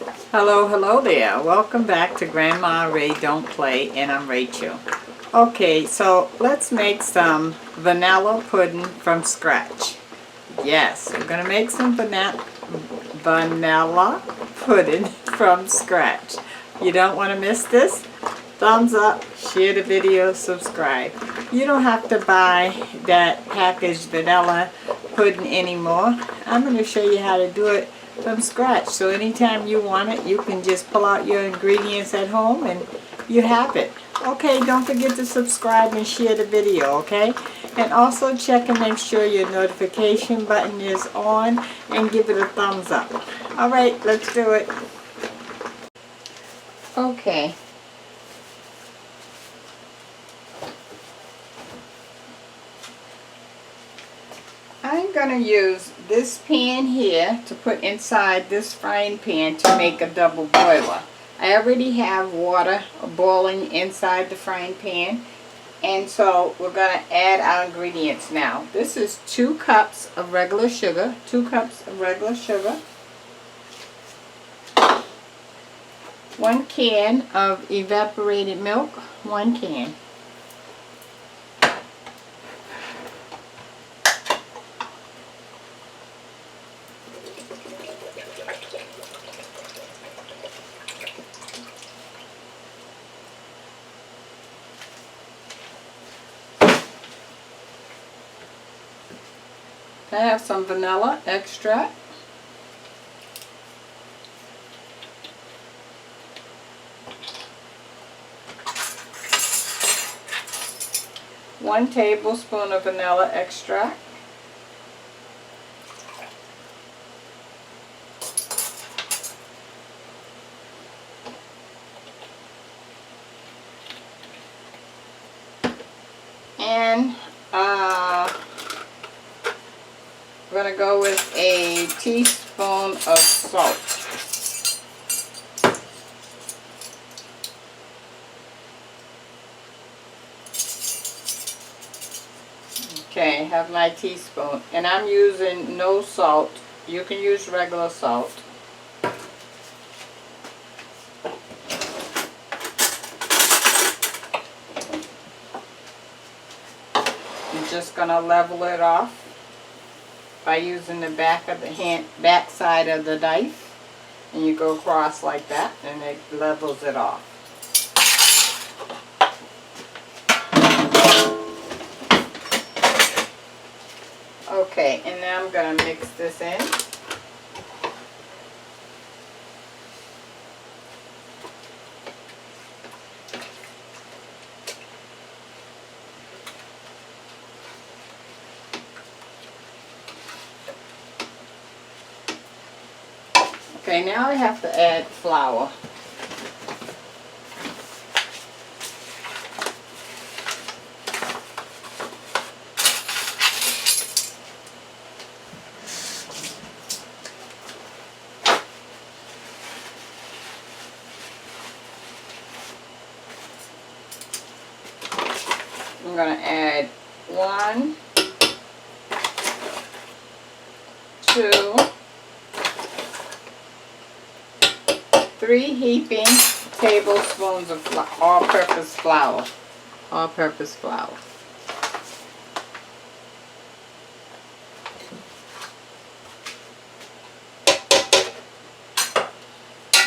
Hello there. Welcome back to Grandma Ray Don't Play, and I'm Rachel. Okay, so let's make some vanilla pudding from scratch. Yes, we're going to make some vanilla pudding from scratch. You don't want to miss this? Thumbs up, share the video, subscribe. You don't have to buy that packaged vanilla pudding anymore. I'm going to show you how to do it from scratch. So anytime you want it, you can just pull out your ingredients at home and you have it. Okay, don't forget to subscribe and share the video, okay? And also check and make sure your notification button is on and give it a thumbs up. Alright, let's do it. Okay. I'm going to use this pan here to put inside this frying pan to make a double boiler. I already have water boiling inside the frying pan, and so we're going to add our ingredients now. This is 2 cups of regular sugar, 2 cups of regular sugar, 1 can of evaporated milk, 1 can. I have some vanilla extract. One tablespoon of vanilla extract. And we're going to go with a teaspoon of salt. Okay, I have my teaspoon. And I'm using no salt. You can use regular salt. You're just going to level it off by using the back side of the knife, and you go across like that, and it levels it off. Okay, and now I'm going to mix this in. Okay, now I have to add flour. I'm going to add 1, 2, 3 heaping tablespoons of all-purpose flour. All-purpose flour.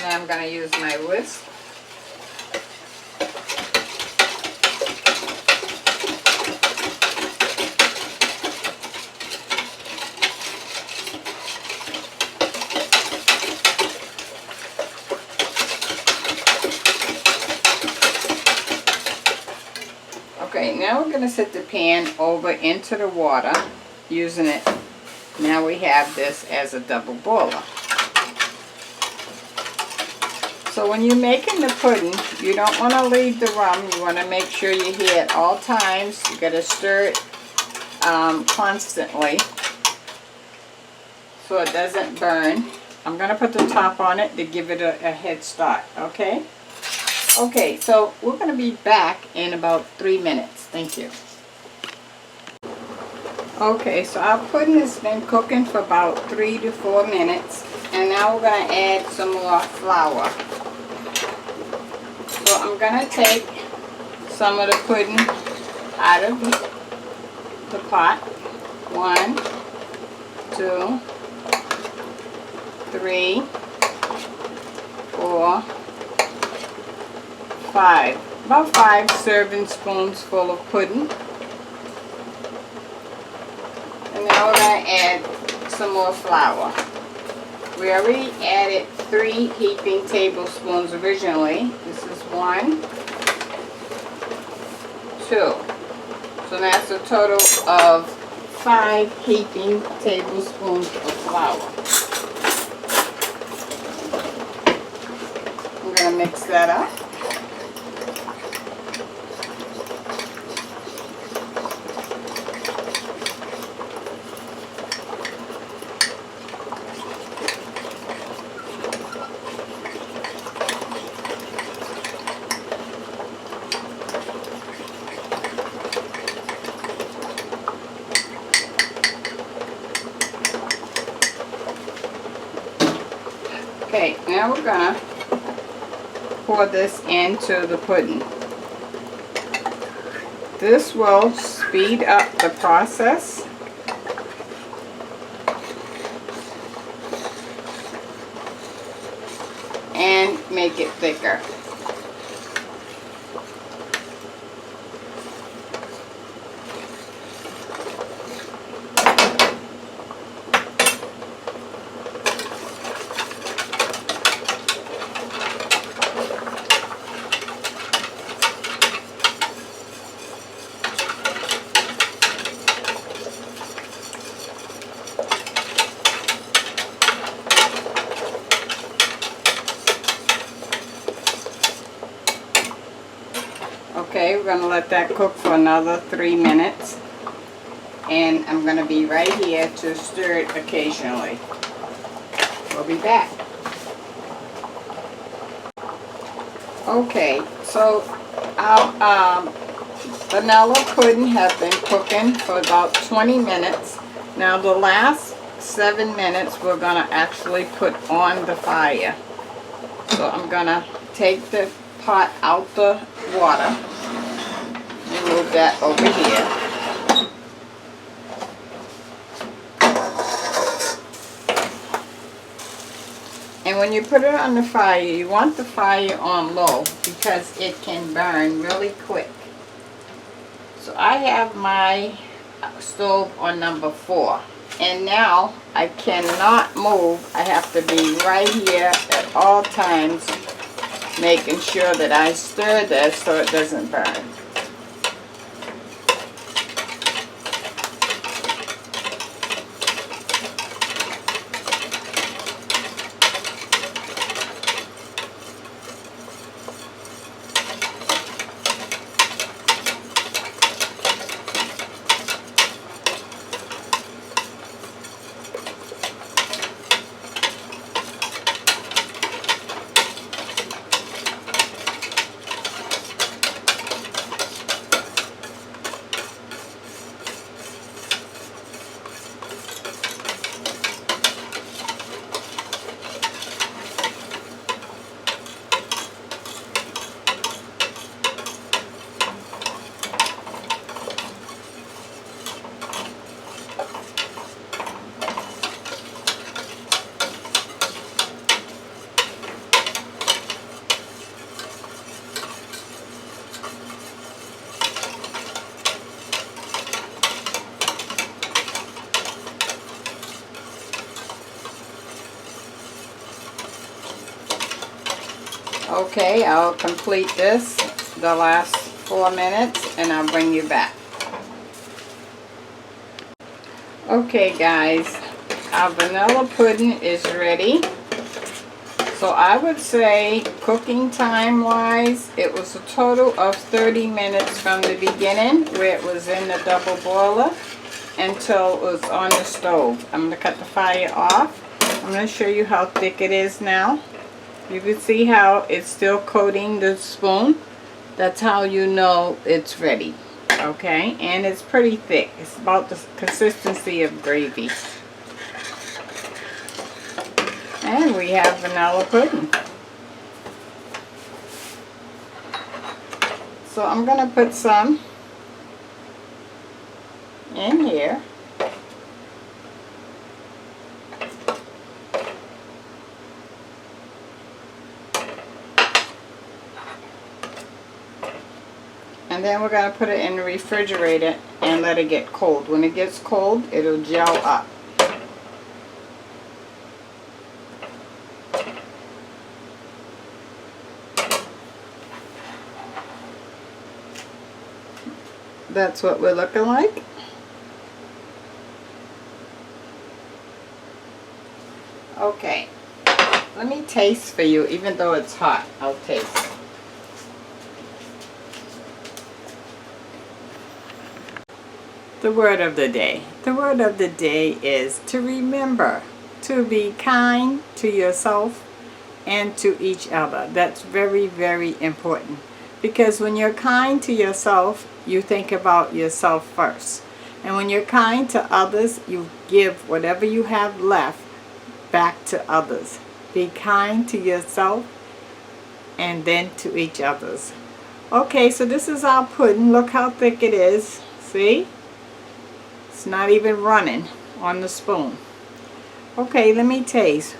Now I'm going to use my whisk. Okay, now we're going to set the pan over into the water using it. Now we have this as a double boiler. So when you're making the pudding, you don't want to leave the rum. You want to make sure you're here at all times. You got to stir it constantly so it doesn't burn. I'm going to put the top on it to give it a head start, okay? Okay, so we're going to be back in about 3 minutes. Thank you. Okay, so our pudding has been cooking for about 3 to 4 minutes. And now we're going to add some more flour. So I'm going to take some of the pudding out of the pot. 1, 2, 3, 4, 5. About 5 serving spoons full of pudding. And now we're going to add some more flour. We already added 3 heaping tablespoons originally. This is 1, 2. So that's a total of 5 heaping tablespoons of flour. I'm going to mix that up. Okay, now we're going to pour this into the pudding. This will speed up the process and make it thicker. Okay, we're going to let that cook for another 3 minutes. And I'm going to be right here to stir it occasionally. We'll be back. Okay, so our vanilla pudding has been cooking for about 20 minutes. Now the last 7 minutes we're going to actually put on the fire. So I'm going to take the pot out the water and move that over here. And when you put it on the fire, you want the fire on low because it can burn really quick. So I have my stove on number 4. And now I cannot move. I have to be right here at all times, making sure that I stir this so it doesn't burn. Okay, I'll complete this the last 4 minutes and I'll bring you back. Okay guys, our vanilla pudding is ready. So I would say cooking time wise, it was a total of 30 minutes from the beginning where it was in the double boiler until it was on the stove. I'm going to cut the fire off. I'm going to show you how thick it is now. You can see how it's still coating the spoon. That's how you know it's ready. Okay, and it's pretty thick. It's about the consistency of gravy. And we have vanilla pudding. So I'm going to put some in here. And then we're going to put it in the refrigerator and let it get cold. When it gets cold, it'll gel up. That's what we're looking like. Okay, let me taste for you. Even though it's hot, I'll taste. The word of the day. The word of the day is to remember to be kind to yourself and to each other. That's very, very important. Because when you're kind to yourself, you think about yourself first. And when you're kind to others, you give whatever you have left back to others. Be kind to yourself and then to each others. Okay, so this is our pudding. Look how thick it is. See? It's not even running on the spoon. Okay, let me taste.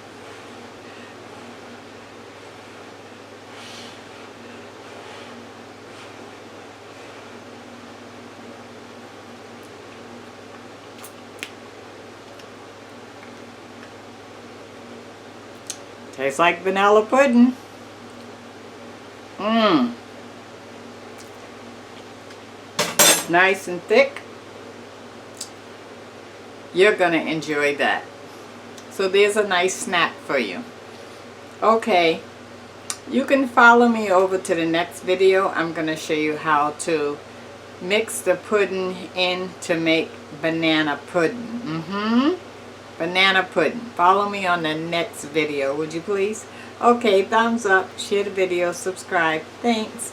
Tastes like vanilla pudding. Nice and thick. You're going to enjoy that. So there's a nice snack for you. Okay, you can follow me over to the next video. I'm going to show you how to mix the pudding in to make banana pudding. Banana pudding. Follow me on the next video, would you please? Okay, thumbs up, share the video, subscribe. Thanks.